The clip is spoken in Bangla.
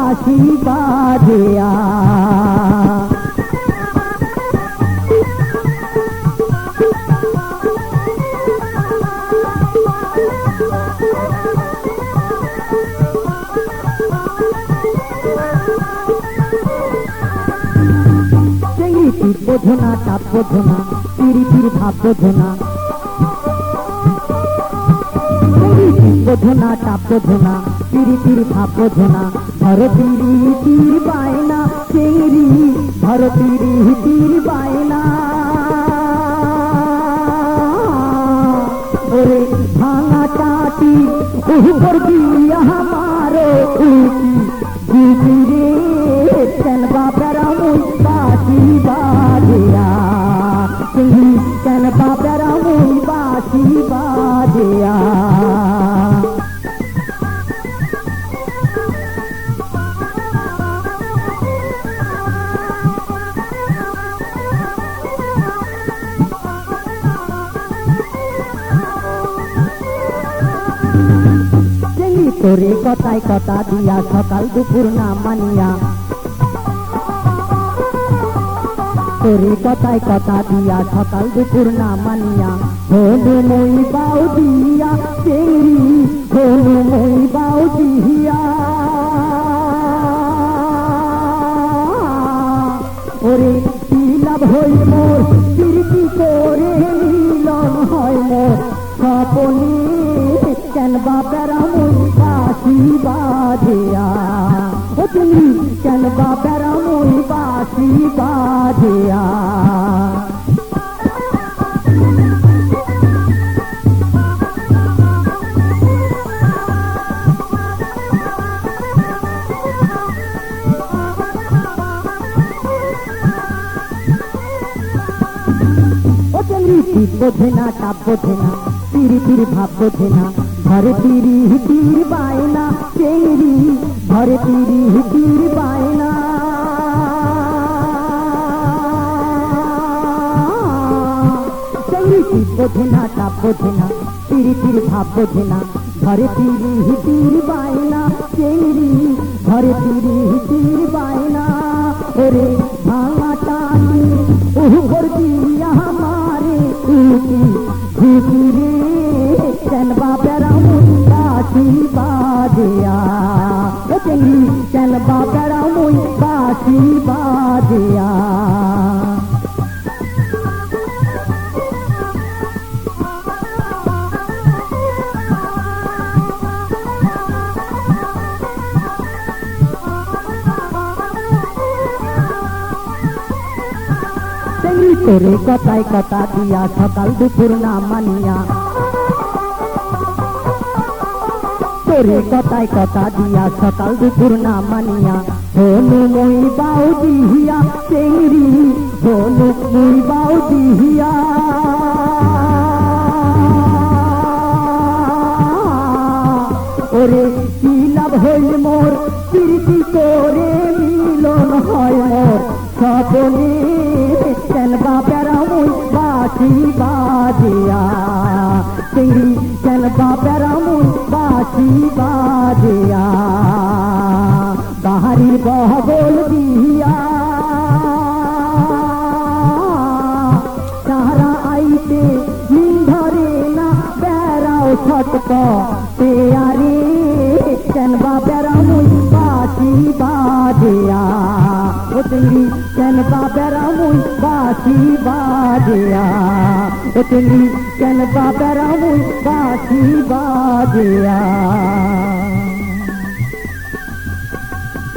বাঁশি বাজিয়া। চেংড়িটির বোঝো না, চাপ বোঝো না, পিরিতির ভাব বোঝো না। বোঝো না, চাপ বোঝো না, পিরিতির ভাব বোঝো না। ধরো পিরিতির বায়না চেংড়ি, ধরো পিরিতির বায়না। ওরে ভাঙা চাটি উপর দিয়া মারো উকি গুকি রে, কেন বাপেরা মুই বাঁশি বাজিয়া। চেংড়ি কেন বাপেরা মুই বাঁশি বাজিয়া। তোরে কথায় কথা দিয়া সকাল দুপুর না মানিয়া। তোরে কথায় কথা দিয়া সকাল দুপুর না মানিয়া। হনু মই বাউ দিয়া চেংড়ি, হনু মই বাউ দিয়া। ওরে কি লাভ হই মোর কীর্তি করে মিলন হয় মোর স্বপনে, কেন বাপেরা মুই বাঁশি বাজিয়া। ও তুমি কেন বাপেরা মুই বাঁশি বাজিয়া। ও চেংড়ি বোঝে না, চাপ বোঝে না, পিরিতির ভাব বোঝে না। ধরে পিরিতির বায়না চেংড়ি, ধরে পিরিতির বায়না। চেংড়ি বোঝে না, চাপ বোঝে না, পিরিতির ভাব বোঝে না। ধরে পিরিতির বায়না চেংড়ি, ধরে পিরিতির বায়না। ওরে ভাঙা টানি উপর দিয়া মারে উকি ঘুকি রে, কেন বাপেরা মুই বাঁশি বাজিয়া। ও চেংড়ি কেন বাপেরা মুই বাঁশি বাজিয়া। চেংড়ি তোরে কথায় কথা দিয়া সকাল দুপুর না মানিয়া। তোরে কথায় কথা দিয়া সকাল দুপুর না মানিয়া। হনু মই বাউ দিয়া চেংড়ি, হনু মই বাউ দিয়া। ওরে কি লাভ হইল মোর কীর্তি করে মিলন হয় মোর স্বপনে, কেন বাপেরা মুই বাঁশি বাজিয়া। চেংড়ি কেন বাপেরা মুই বাঁশি বাজিয়া। বাহারির বহবল দিয়া তাহারা আইতে নিন ধরে না বেড়াও ছটক পেয়ারে, কেন বাপেরা মুই বাঁশি বাজিয়া। ও চেংড়ি কেন বাপেরা মুই বাঁশি বাজিয়া। ও চেংড়ি কেন বাপেরা মুই বাঁশি বাজিয়া।